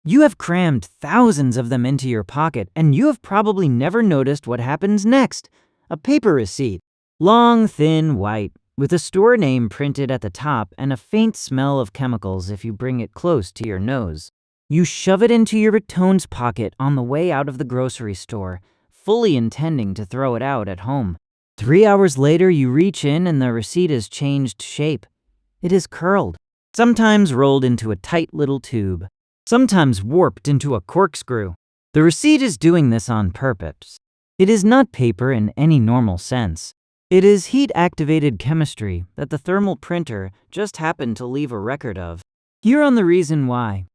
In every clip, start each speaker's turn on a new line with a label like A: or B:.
A: You have crammed thousands of them into your pocket, and you have probably never noticed what happens next. A paper receipt. Long, thin, white, with a store name printed at the top and a faint smell of chemicals if you bring it close to your nose. You shove it into your Ratone's pocket on the way out of the grocery store, fully intending to throw it out at home. 3 hours later, you reach in and the receipt has changed shape. It is curled, sometimes rolled into a tight little tube, sometimes warped into a corkscrew. The receipt is doing this on purpose. It is not paper in any normal sense. It is heat-activated chemistry that the thermal printer just happened to leave a record of. Here on the reason why.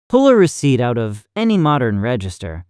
A: Pull a receipt out of any modern register.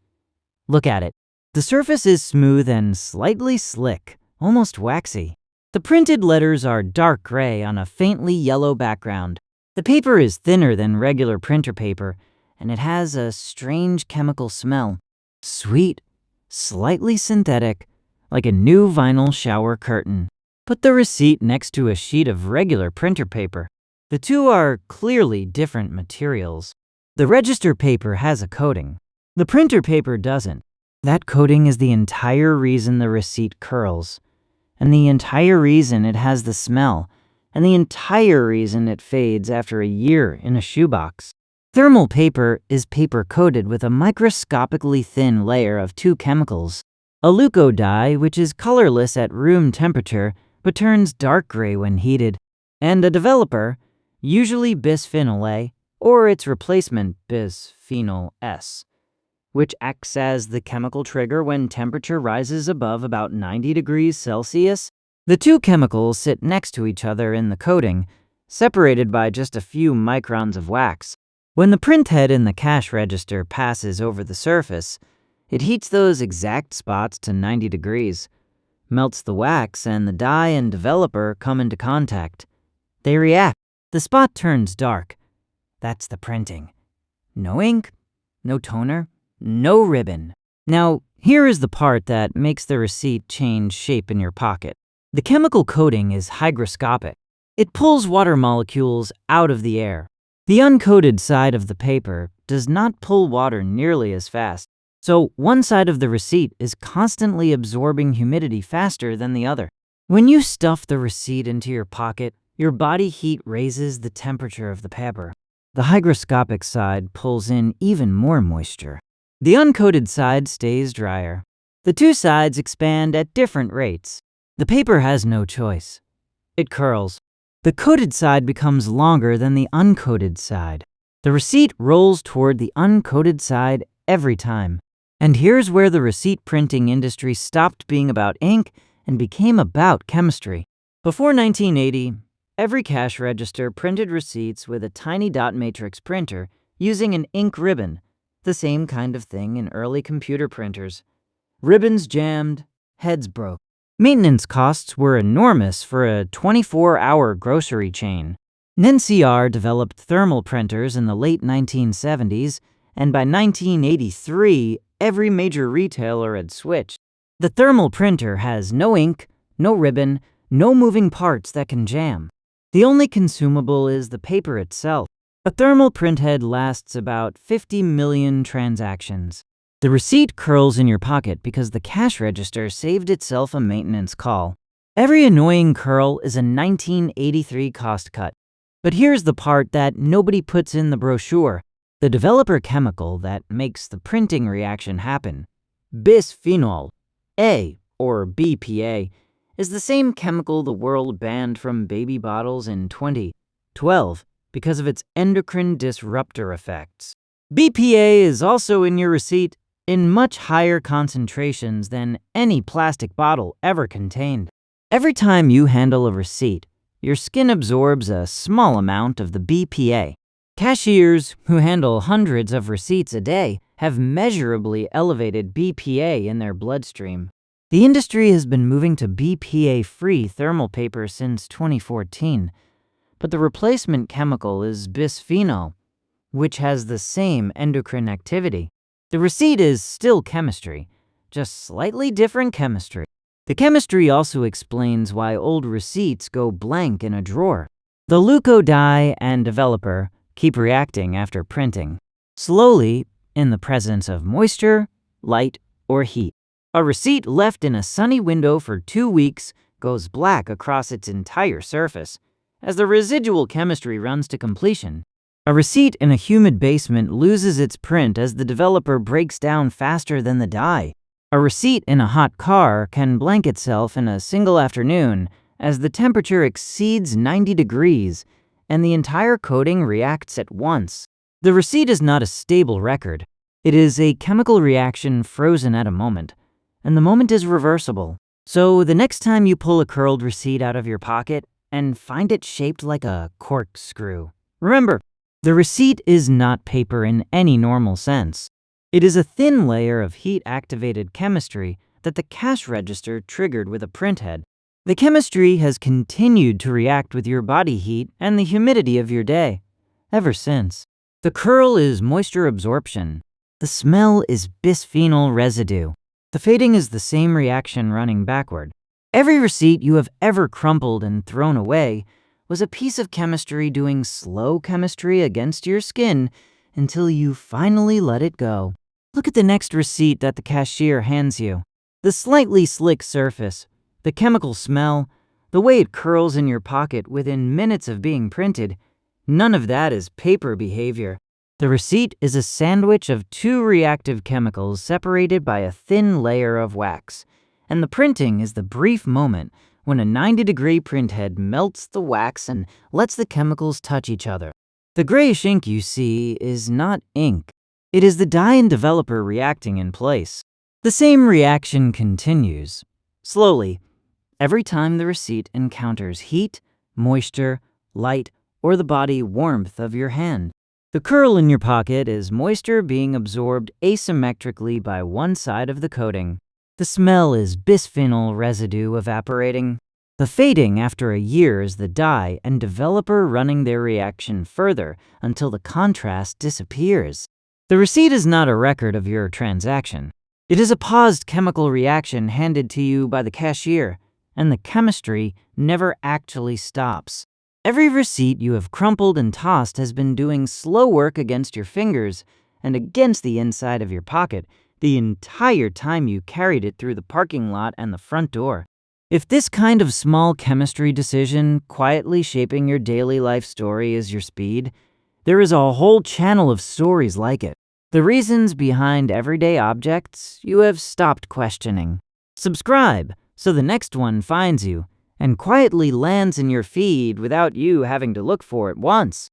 A: Look at it. The surface is smooth and slightly slick, almost waxy. The printed letters are dark gray on a faintly yellow background. The paper is thinner than regular printer paper, and it has a strange chemical smell. Sweet, slightly synthetic, like a new vinyl shower curtain. Put the receipt next to a sheet of regular printer paper. The two are clearly different materials. The register paper has a coating. The printer paper doesn't. That coating is the entire reason the receipt curls, and the entire reason it has the smell, and the entire reason it fades after a year in a shoebox. Thermal paper is paper coated with a microscopically thin layer of two chemicals. A leuco dye, which is colorless at room temperature but turns dark gray when heated, and a developer, usually bisphenol A, or its replacement bisphenol S, which acts as the chemical trigger when temperature rises above about 90 degrees Celsius. The two chemicals sit next to each other in the coating, separated by just a few microns of wax. When the printhead in the cash register passes over the surface, it heats those exact spots to 90 degrees, melts the wax, and the dye and developer come into contact. They react. The spot turns dark. That's the printing. No ink, no toner, no ribbon. Now, here is the part that makes the receipt change shape in your pocket. The chemical coating is hygroscopic. It pulls water molecules out of the air. The uncoated side of the paper does not pull water nearly as fast, so one side of the receipt is constantly absorbing humidity faster than the other. When you stuff the receipt into your pocket, your body heat raises the temperature of the paper. The hygroscopic side pulls in even more moisture. The uncoated side stays drier. The two sides expand at different rates. The paper has no choice. It curls. The coated side becomes longer than the uncoated side. The receipt rolls toward the uncoated side every time. And here's where the receipt printing industry stopped being about ink and became about chemistry. Before 1980, every cash register printed receipts with a tiny dot matrix printer using an ink ribbon, the same kind of thing in early computer printers. Ribbons jammed, heads broke. Maintenance costs were enormous for a 24-hour grocery chain. NCR developed thermal printers in the late 1970s, and by 1983, every major retailer had switched. The thermal printer has no ink, no ribbon, no moving parts that can jam. The only consumable is the paper itself. A thermal printhead lasts about 50 million transactions. The receipt curls in your pocket because the cash register saved itself a maintenance call. Every annoying curl is a 1983 cost cut. But here's the part that nobody puts in the brochure. The developer chemical that makes the printing reaction happen, bisphenol A, or BPA, is the same chemical the world banned from baby bottles in 2012 because of its endocrine disruptor effects. BPA is also in your receipt in much higher concentrations than any plastic bottle ever contained. Every time you handle a receipt, your skin absorbs a small amount of the BPA. Cashiers who handle hundreds of receipts a day have measurably elevated BPA in their bloodstream. The industry has been moving to BPA-free thermal paper since 2014, but the replacement chemical is bisphenol, which has the same endocrine activity. The receipt is still chemistry, just slightly different chemistry. The chemistry also explains why old receipts go blank in a drawer. The leuco dye and developer keep reacting after printing. Slowly, in the presence of moisture, light, or heat. A receipt left in a sunny window for 2 weeks goes black across its entire surface as the residual chemistry runs to completion. A receipt in a humid basement loses its print as the developer breaks down faster than the dye. A receipt in a hot car can blank itself in a single afternoon as the temperature exceeds 90 degrees and the entire coating reacts at once. The receipt is not a stable record. It is a chemical reaction frozen at a moment, and the moment is reversible. So the next time you pull a curled receipt out of your pocket and find it shaped like a corkscrew, remember, the receipt is not paper in any normal sense. It is a thin layer of heat-activated chemistry that the cash register triggered with a printhead. The chemistry has continued to react with your body heat and the humidity of your day, ever since. The curl is moisture absorption. The smell is bisphenol residue. The fading is the same reaction running backward. Every receipt you have ever crumpled and thrown away was a piece of chemistry doing slow chemistry against your skin until you finally let it go. Look at the next receipt that the cashier hands you. The slightly slick surface, the chemical smell, the way it curls in your pocket within minutes of being printed, none of that is paper behavior. The receipt is a sandwich of 2 reactive chemicals separated by a thin layer of wax, and the printing is the brief moment when a 90-degree printhead melts the wax and lets the chemicals touch each other. The grayish ink you see is not ink. It is the dye and developer reacting in place. The same reaction continues, slowly, every time the receipt encounters heat, moisture, light, or the body warmth of your hand. The curl in your pocket is moisture being absorbed asymmetrically by one side of the coating. The smell is bisphenol residue evaporating. The fading after a year is the dye and developer running their reaction further until the contrast disappears. The receipt is not a record of your transaction. It is a paused chemical reaction handed to you by the cashier, and the chemistry never actually stops. Every receipt you have crumpled and tossed has been doing slow work against your fingers and against the inside of your pocket the entire time you carried it through the parking lot and the front door. If this kind of small chemistry decision quietly shaping your daily life story is your speed, there is a whole channel of stories like it. The reasons behind everyday objects you have stopped questioning. Subscribe so the next one finds you and quietly lands in your feed without you having to look for it once.